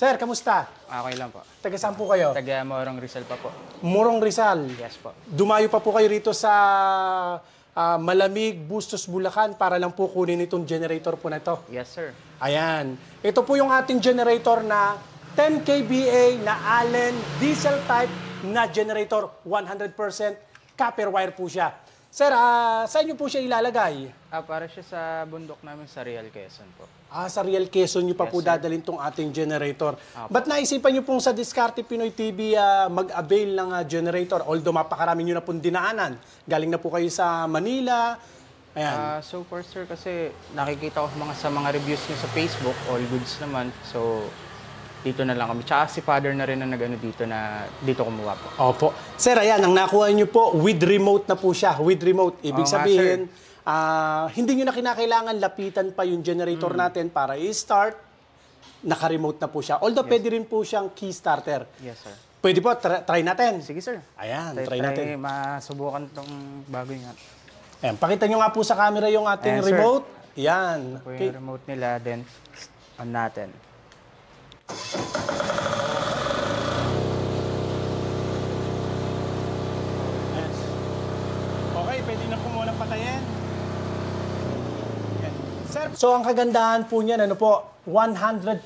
Sir, kamusta? Okay lang po. Taga saan po kayo? Taga Morong Rizal pa po. Morong Rizal. Yes po. Dumayo pa po kayo rito sa Malamig, Bustos, Bulacan para lang po kunin itong generator po na ito. Yes, sir. Ayan. Ito po yung ating generator na 10 kVA na Allen diesel type na generator. 100% copper wire po siya. Sir, saan nyo po siya ilalagay? Para siya sa bundok namin sa Real Quezon po. Sa Real Quezon nyo pa Yes, po sir. dadalhin tong ating generator. Apo. Ba't naisipan nyo pong sa Diskarte Pinoy TV mag-avail ng generator? Although mapakarami nyo na pong dinaanan. Galing na po kayo sa Manila. Ayan. So far, sir, kasi nakikita ko sa mga reviews niyo sa Facebook, all goods naman. So, dito na lang kami. Tsaka si father na rin na dito kumuha po. Opo. Sir, ayan, ang nakuha nyo po, with remote na po siya. With remote. Ibig Oo nga, sabihin, hindi nyo na kinakailangan lapitan pa yung generator natin para i-start. Naka-remote na po siya. Although, pwede rin po siyang key starter. Yes, sir. Pwede po, try natin. Sige, sir. Ayan, try natin. Masubukan tong bago nga. Ayan, pakita nyo nga po sa camera yung ating Ayan, sir. remote. Ayan. Po yung remote nila, then on natin. Yes. Okay, pwede na po muna patayin. Ayan. Sir, so ang kagandahan po niyan, ano po, 100%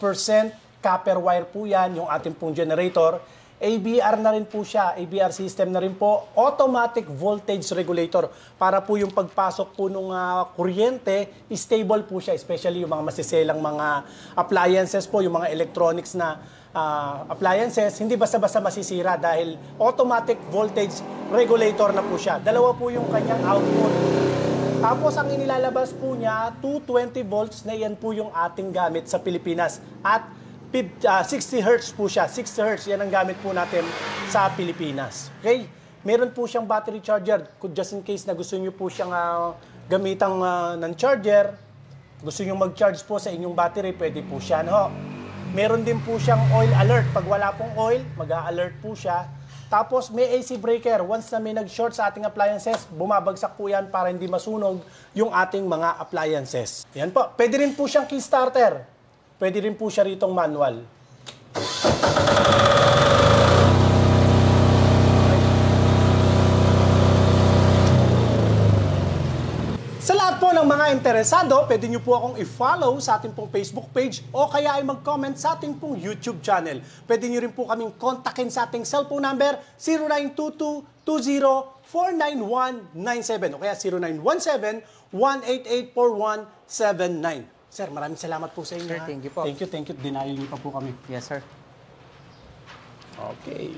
copper wire po yan, yung ating pong generator. ABR na rin po siya, ABR system na rin po, automatic voltage regulator para po yung pagpasok po ng kuryente, stable po siya, especially yung mga masiselang mga appliances po, yung mga electronics na appliances, hindi basta-basta masisira dahil automatic voltage regulator na po siya. Dalawa po yung kanyang output. Tapos ang inilalabas po niya, 220 volts na yan po yung ating gamit sa Pilipinas. At 60 Hz po siya. 60 Hz, yan ang gamit po natin sa Pilipinas. Okay? Meron po siyang battery charger. Just in case na gusto niyo po siyang gamitang ng charger, gusto niyo mag-charge po sa inyong battery, pwede po siya. No? Meron din po siyang oil alert. Pag wala pong oil, mag-a-alert po siya. Tapos may AC breaker. Once na may nag-short sa ating appliances, bumabagsak po yan para hindi masunog yung ating mga appliances. Yan po. Pwede rin po siyang key starter. Pwede rin po siya ritong manual. Sa lahat po ng mga interesado, pwede nyo po akong i-follow sa ating pong Facebook page o kaya ay mag-comment sa ating pong YouTube channel. Pwede nyo rin po kaming kontakin sa ating cellphone number 0922-20-49197 o kaya 0917-188-4179. Sir, maraming salamat po sa inyo. Sir, thank you po. Thank you. Dinayo niyo pa po kami. Yes, sir. Okay.